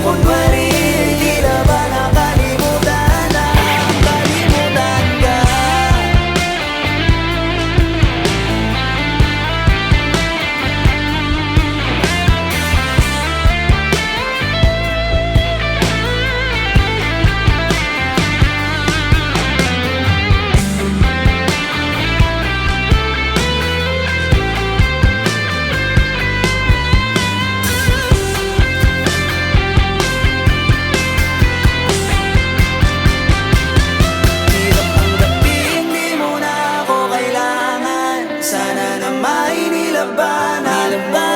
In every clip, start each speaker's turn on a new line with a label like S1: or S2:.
S1: kunwari tila ba nakalimutan na, kalimutan ka. Hirap tanggapin, di mo na ako kailangan. Sana na may nilabanan mo.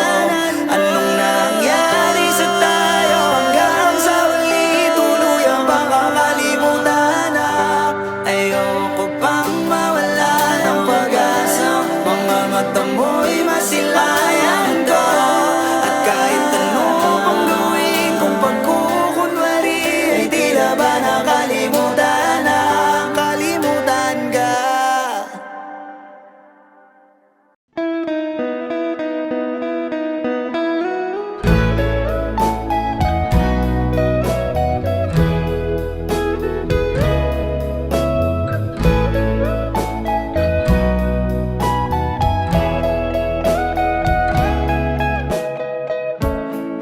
S1: Anong nangyari sa tayo hanggang sa huli tuluyan bang kakalimutan na? Ayoko pang mawala ng pag-asa. Mga mata mo'y masilayan ko. At kahit ano pang gawin kung pagkukunwari ay tila ba nakalimutan na, kalimutan ka.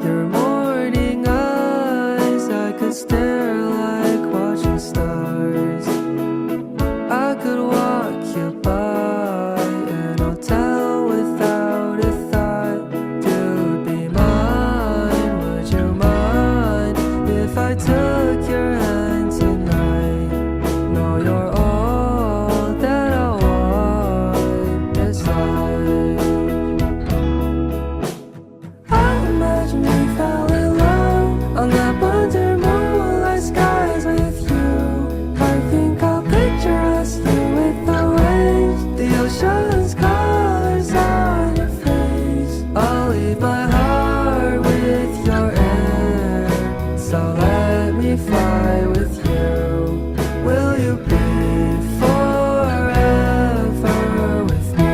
S2: Your morning eyes, I could stare like watching stars. I could walk you by an hotel without a thought. You'd be mine, would you mind if I took your hand tonight? No, you're all that I want this life. I imagine we fell in love on that under moonlight skies with you. I think I'll picture us here with the waves, the ocean's colors on your face. I'll leave my heart with your air, so let me fly with you. Will you be forever with me?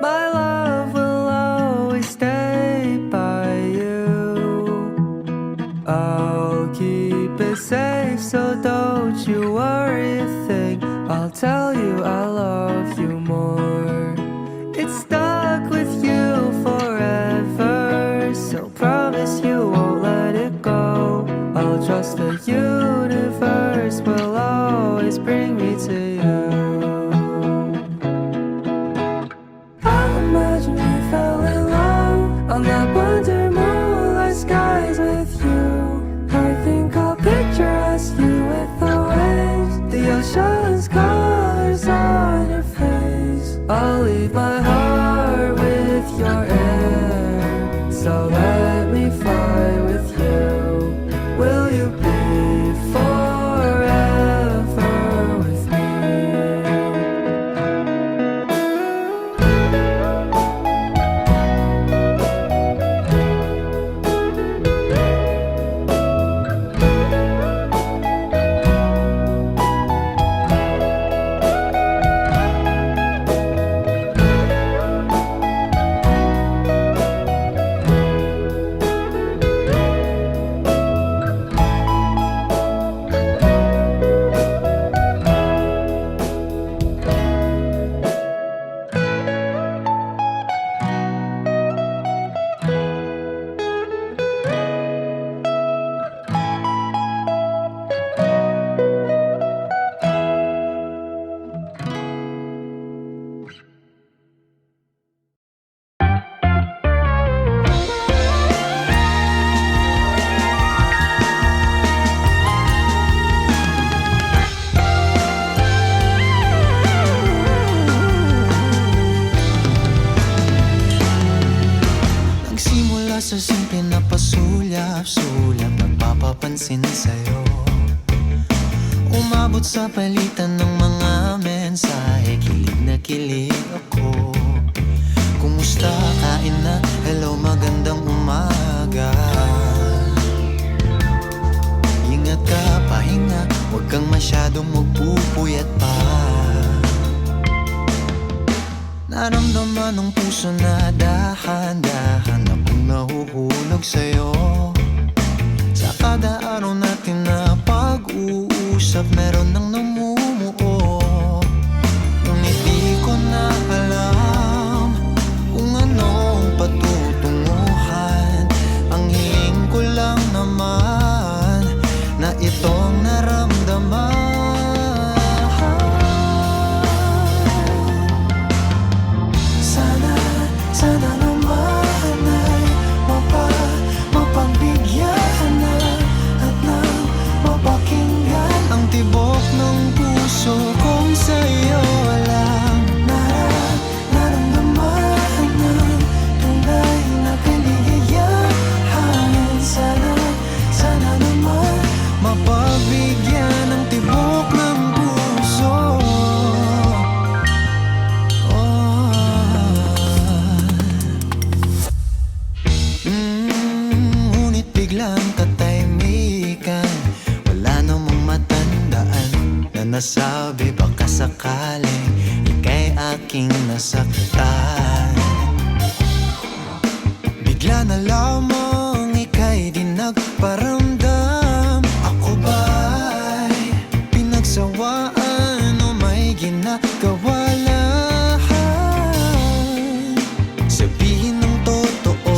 S2: My love will always stay by you. I'll keep it safe, so don't you worry a thing. I'll tell you I love you more. It's stuck with you forever, so promise you won't let it go. I'll trust the universe will always bring me to you. I imagine we fell in love on that wonder moonlight skies with you. I think I'll picture us, you with the waves, the ocean's colors on your face. I'll leave my heart with your air, so let me fly with you. Will you be
S1: pasulyap-sulyap nagpapapansin sa'yo. Umabot sa palitan ng mga mensahe, kilig na kilig ako. Kumusta, kain na, hello, magandang umaga. Ingat ka, pahinga, huwag kang masyadong magpupuyat pa. Naramdaman ng puso na dahan-dahan akong nahuhulog sa'yo. Sa kada araw natin na pag-uusap, meron nang namumuo. Ngunit di ko na alam kung anong patutunguhan. Ang hiling ko lang naman na itong naramdaman. Sana naman ay mapagbigyan na at nang mapakinggan ang tibok ng puso kong sa'yo lang naramdaman ng tunay na kaligayahan. Sana naman mapagbigyan ang tibok ng puso. Ngunit biglang katahimikan, wala namang matandaan na nasabi baka sakaling ika'y aking nasaktan. Bigla na lamang ika'y di nagparamdam. Ako ba'y pinagsawaan o may ginagawa lang? Sabihin ng totoo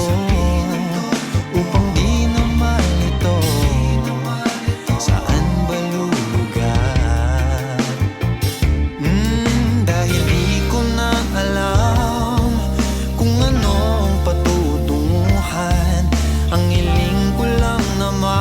S1: upang di na malito. Saan ba lulugar? Dahil di ko na alam kung anong patutunguhan. Ang hiling ko lang naman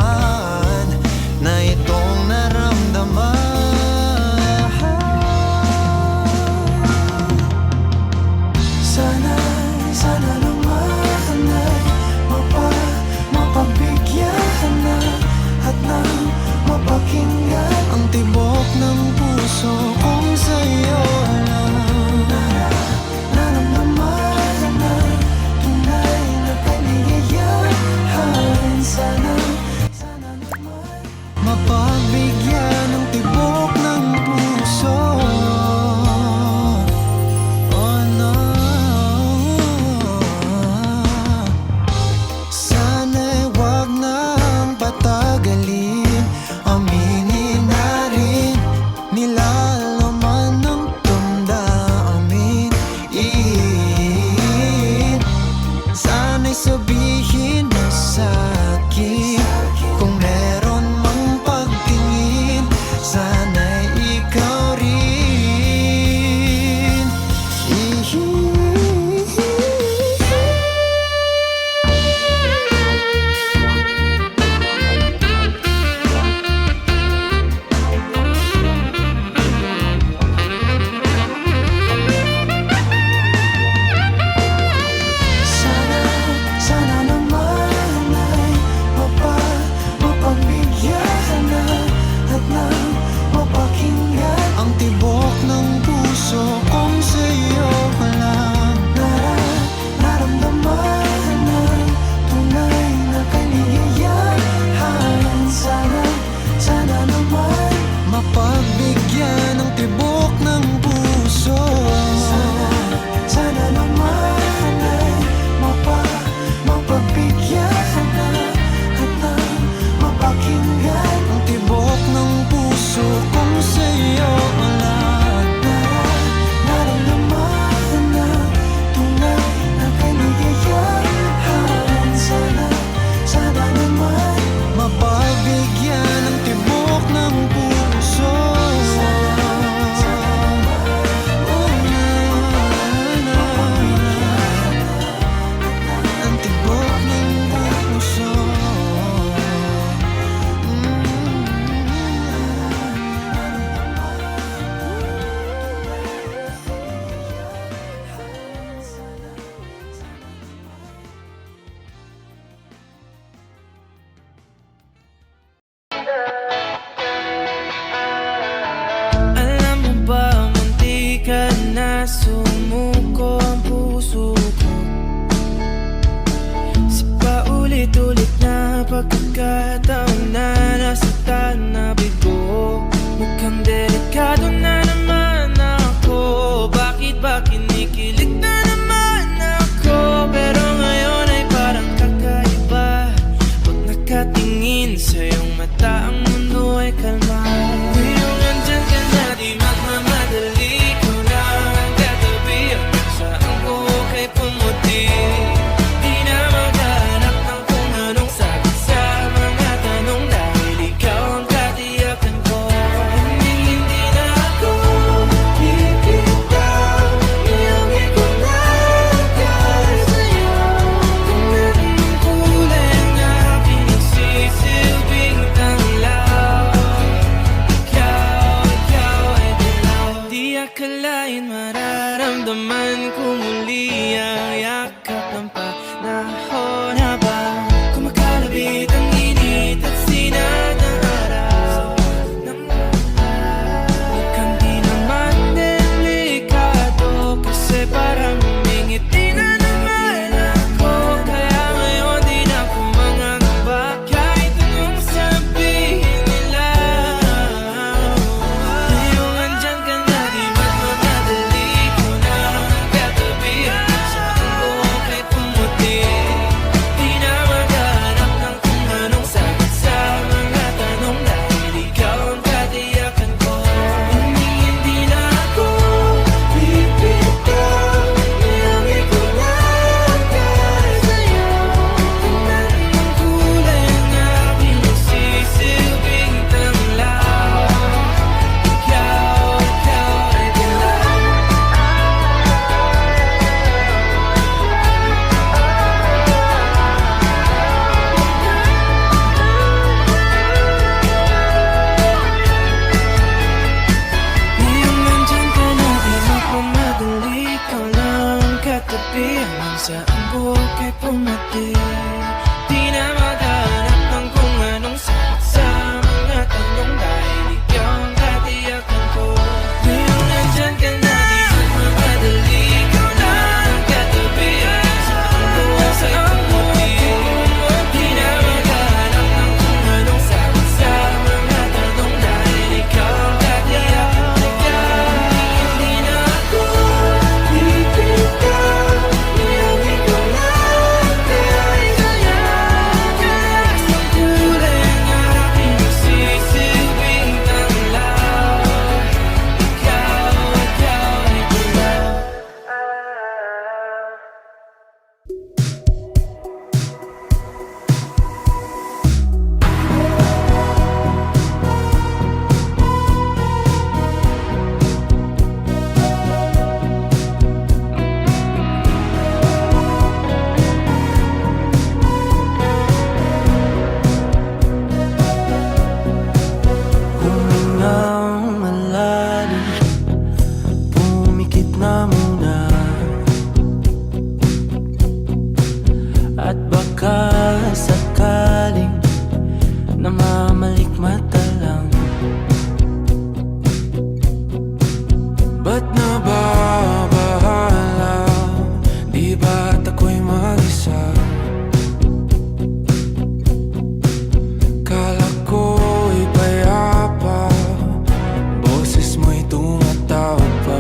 S2: pagkakataon na nasaktan na bigo. Mukhang delikado na naman ako. Bakit ba kinikilig na naman ako? Pero ngayon ay parang kakaiba. Pag nakatingin sa iyong mata, ang mundo ay kalma. Ngayong nandyan ka na, di magmamadali. Ikaw na ang katabi, ang saan ko kay pumuti. Di na maghanap ng kung anong sagot sa mga tanong, dahil ikaw ang katiyakan ko. Hindi na ako bibitaw, iyong ikaw na agad sa'yo. Kung anong kulay ang aking nagsisilbing tanglaw, ikaw ay dilaw. Di akalain mararamdaman ko muli ang yakap ng panahon habang kumakalabit ang init at sinag ng araw. Mukhang di naman delikado, kasi parang humingiti na naman ako. Kaya ngayon di na ako mangangamba, kahit anong sabihin nila. Ngayong andyan ka na, di magmamadali. Ikaw na ang katabi, ang saan ko kay pumuti. Di na maghanap ng kung anong sagot sa mga tanong, dahil ikaw ang katiyakan ko. Hindi na ako bibitaw, iyong ikaw na agad sa'yo. Kung anong kulay ang aking nagsisilbing tanglaw, ikaw ay dilaw. Ngayong nandyan ka na, di magmamadali. Ikaw lang ang katabi, hanggang saan buhok ay pumati. Di na maghanap ng kung anong sagot sa mga tanong, dahil ikaw ang katiyakan ko. Ngayong nandyan ka na, di magmamadali. Ikaw lang ang katabi, hanggang saan buhok ay pumati. Di na maghanap ng kung anong sagot sa mga tanong, dahil ikaw ang katiyakan ko. Hindi na ako bibitaw, iyong ikaw na agad sa'yo. Kahit ang kulay ang aking nagsisilbing tanglaw, ikaw ay dilaw.
S3: Humingang malalim, pumikit na muna. At baka sakaling namamalikmata lang. Ba't nababahala? Di ba't ako'y mag-isa? Kala ko'y payapa, boses mo'y tumatawag pa.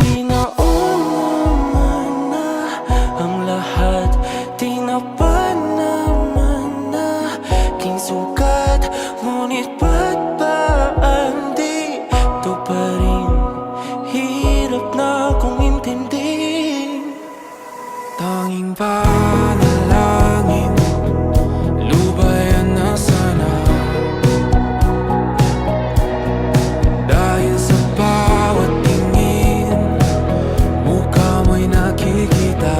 S3: Di naman na ang lahat, di na pa naman na king sukat. Ngunit ba't ba di to pa rin? Hirap na kong intindihin. Tanging panalangin, lubayan na sana. Dahil sa bawat tingin, mukha mo'y nakikita.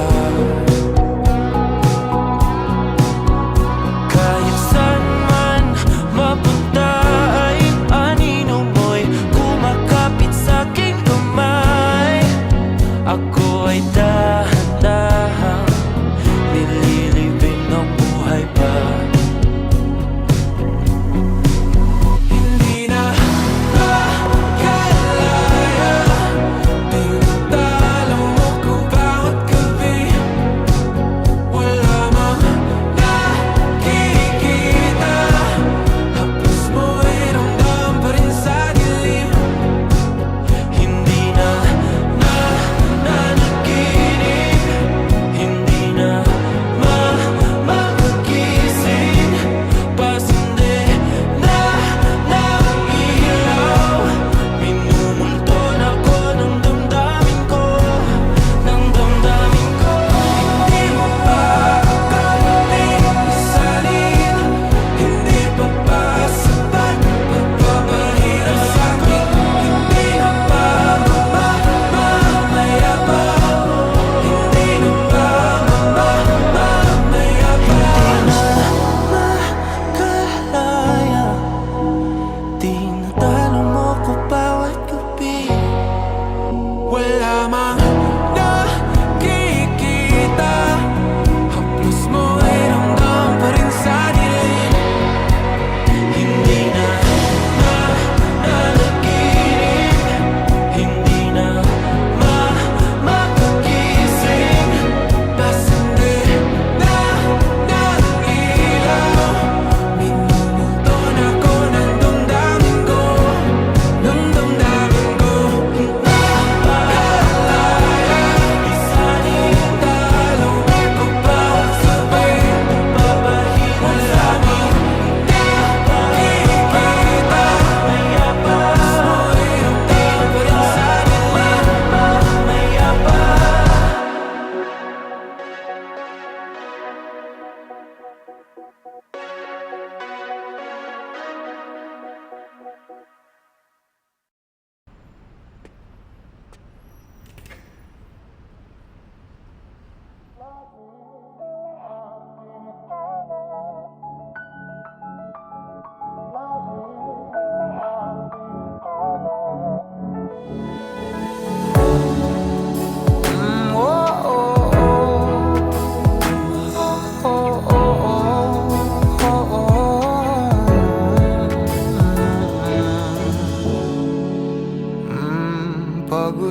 S3: Kahit saan man mapunta ay anino mo'y kumakapit sa'king kamay. Ako ay dahan-dahang nililiwanag.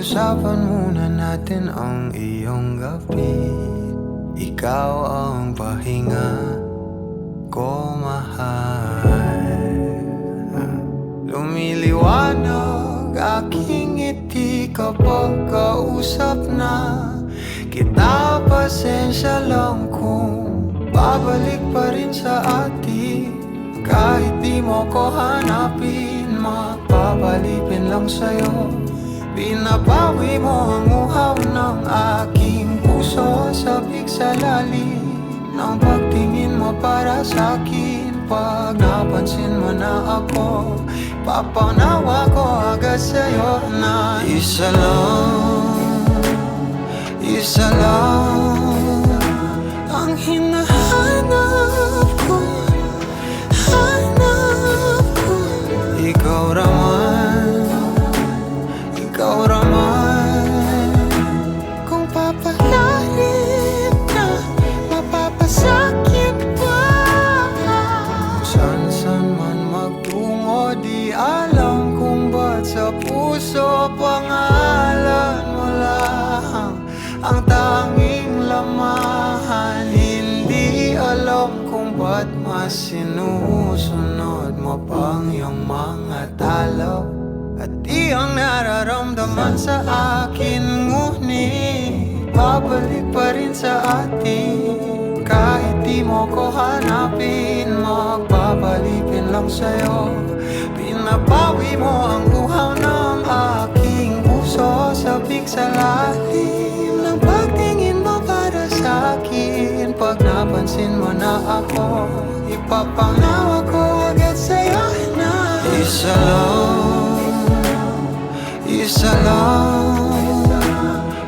S1: Pag-usapan muna natin ang iyong gabi. Ikaw ang pahinga ko, mahal. Lumiliwanag aking ngiti kapag kausap na kita. Pasensya lang kung babalik pa rin sa atin. Kahit di mo ko hanapin, mapapalipin lang sa'yo. Binabawi mo ang uhaw ng aking puso. Sabik sa lalim ng pagtingin mo para sa'kin. Pag napansin mo na ako, papanawa ko agad sa'yo na isa lang ang hinahanap ko. Ikaw raman, kung papalarin na mapapasakit pa. San man magtungo, di alam kung ba't sa puso pangalan mo lang ang tanging lamahan. Hindi alam kung ba't mas sinusunod mo pang iyong mga talo. At di ang nararamdaman sa akin, ngunit babalik pa rin sa atin. Kahit di mo ko hanapin, magpapalipin lang sa'yo. Pinabawi mo ang uhaw ng aking puso. Sabik sa lalim ng pagtingin mo para sa'kin. Pag napansin mo na ako, ipapanawa ko agad sa'yo na isa lang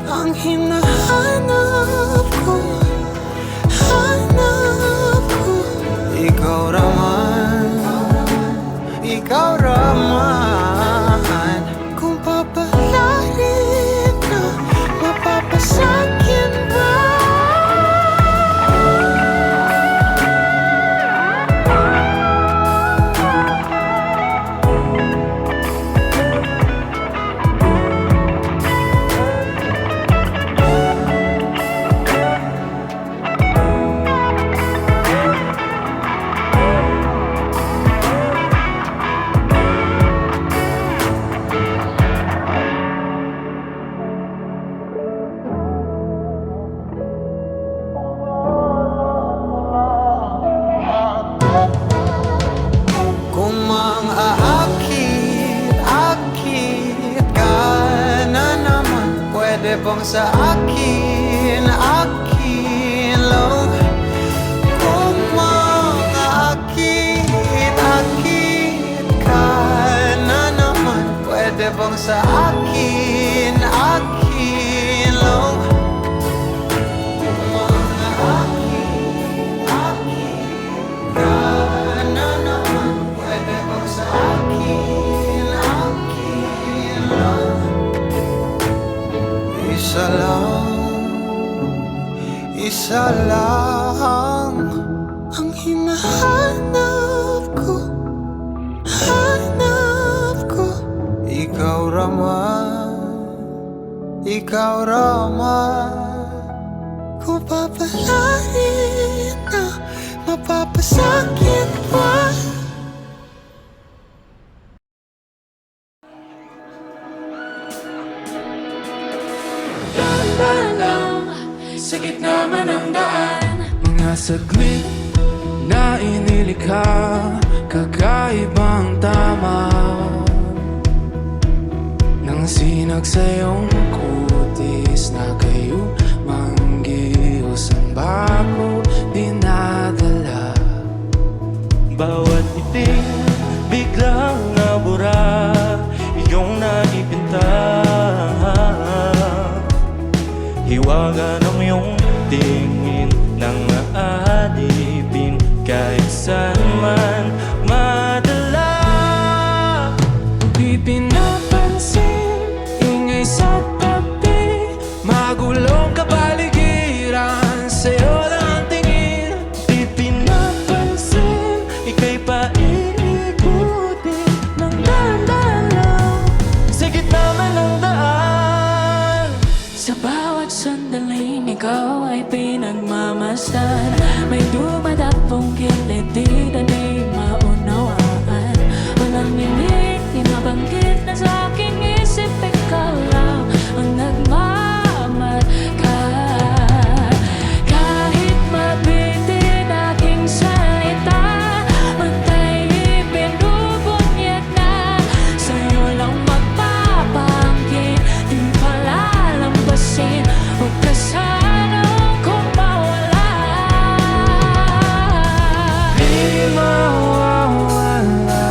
S1: ang hinahanap ko. Ikaw raman, kung papalarin na mapapasakit ba. Bang sa akin lang. Kung makaakit ka na naman, pwede bang sa akin lang. Kung makaakit ka na naman, pwede bang sa akin lang. Isa lang ang hinahanap ko. Ikaw raman, kung papalarin na mapapasakit pa.
S3: Sa gitna man ng daan, mga saglit na inilikha, kakaibang tama nang sinag sa iyong kutis na kayo manggihos ang bago dinadala.
S4: Bawat iting biglang nabura, iyong naipinta. Hiwaga ng iyong tingin nang aalipin kahit saan man madala.
S3: Di pinapansin, ingay sa tabi, magulong kapaligiran sa'yo
S5: mamasdan. May dumadapong kilid di na di maunawaan. Walang limit, di mabanggit na sa aking isip. Ikaw lang ang nagmamarka. Kahit mabitin aking salita, matay binubunyag na. Sa'yo lang magpapangkin, di palalampasin. Huwag ka sanang kung mawala.
S3: Di mawawala.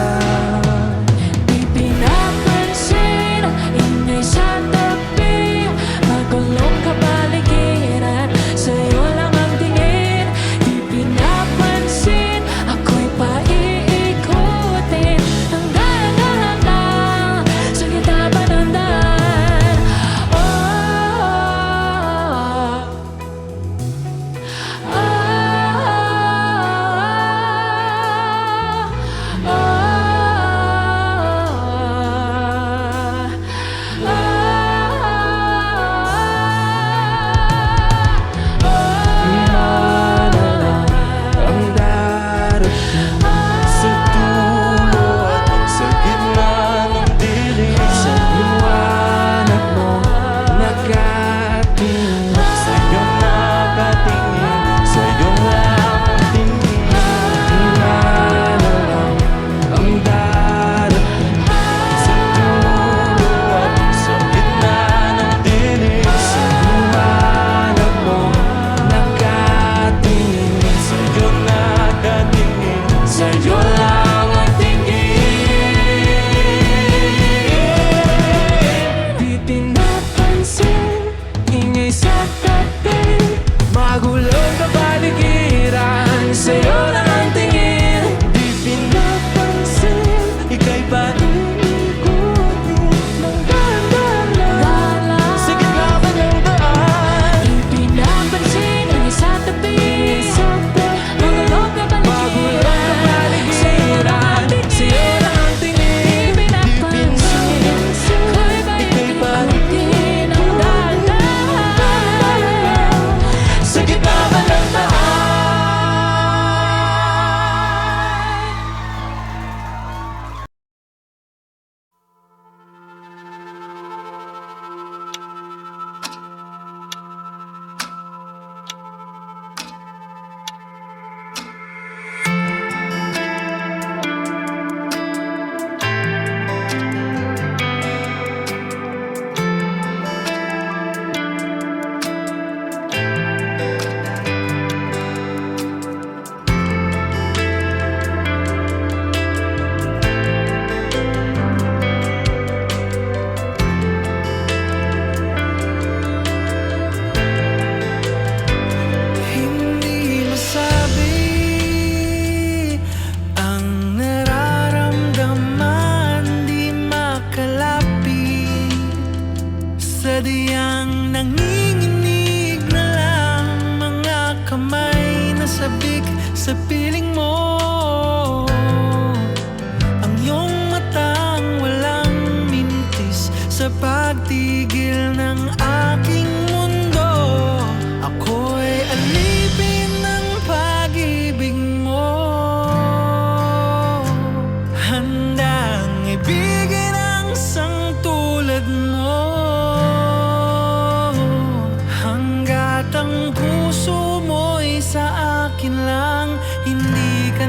S5: Di pinapansin ang ingay sa tabi, magulong kapaligiran. Sa'yo lang ang tingin. Di pinapansin, ako'y paiikutin ng dahan-dahan lang sa gitna pa ng daan. Oh,
S3: Ang darating
S4: Sa dulo at sa gitna ng dilim,
S3: sa liwanag mo nakatingin.
S4: sa'yo nakatingin, sa'yo lang ang tingin.
S3: Hinalang ang darating
S4: Sa dulo at sa gitna ng dilim,
S3: sa liwanag mo nakatingin.
S4: sa'yo nakatingin, sa'yo lang ang tingin.
S3: Di pinapansin, ingay sa tabi, magulong kapaligiran. Sa'yo lang ang tingin.
S4: Di pinapansin, ika'y paiikutin ng dahan-dahan lang sa gitna pa ng daan.
S5: di pinapansin ang isa tabi, magulong kapaligiran. Sa'yo lang ang tingin.
S3: Sa'yo lang ang tingin.
S5: Di pinapansin, ako'y paiikutin ng dahan-dahan
S4: Sa gitna pa ng daan.
S1: Hindi masabi ang nararamdaman, di makalapit. Sadyang nanginginig na lang mga kamay na sabik sa piling mo. Ang iyong matang walang mintis sa pagtigil ng aking mundo. Ako'y alipin ng pag-ibig mo, handang ibigin ang sang tulad mo. Hanggat ang puso mo'y sa akin lang, hindi ka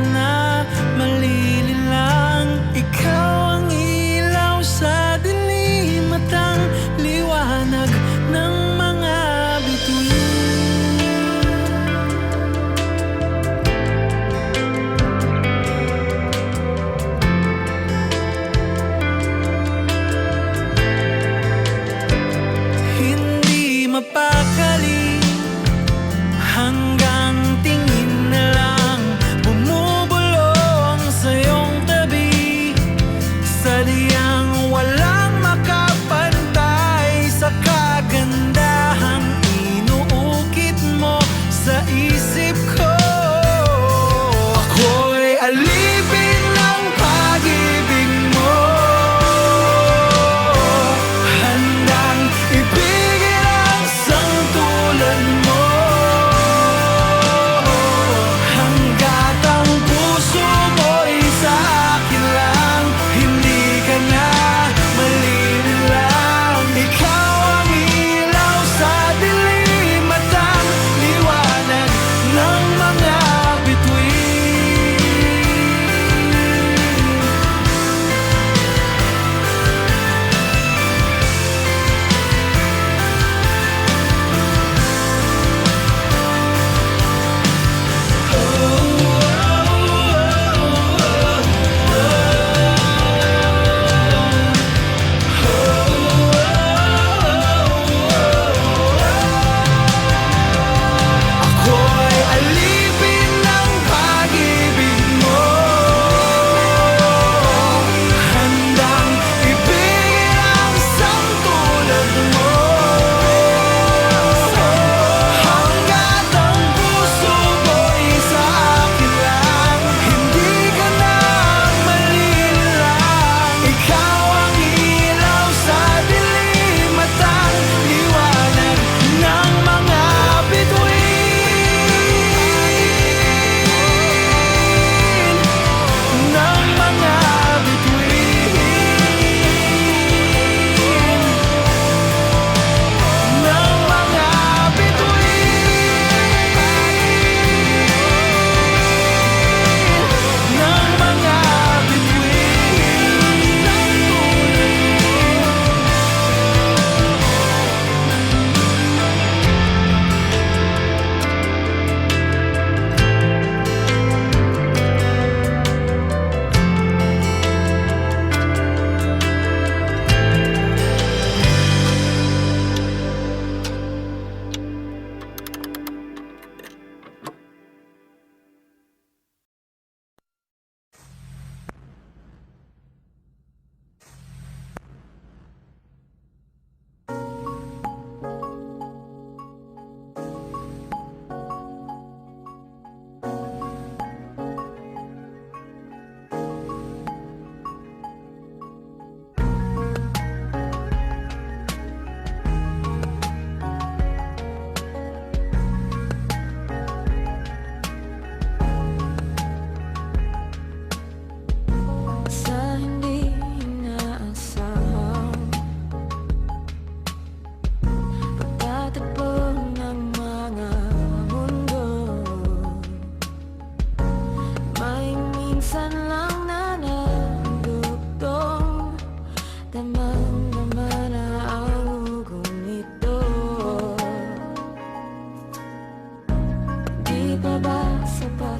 S2: pa ba sapat?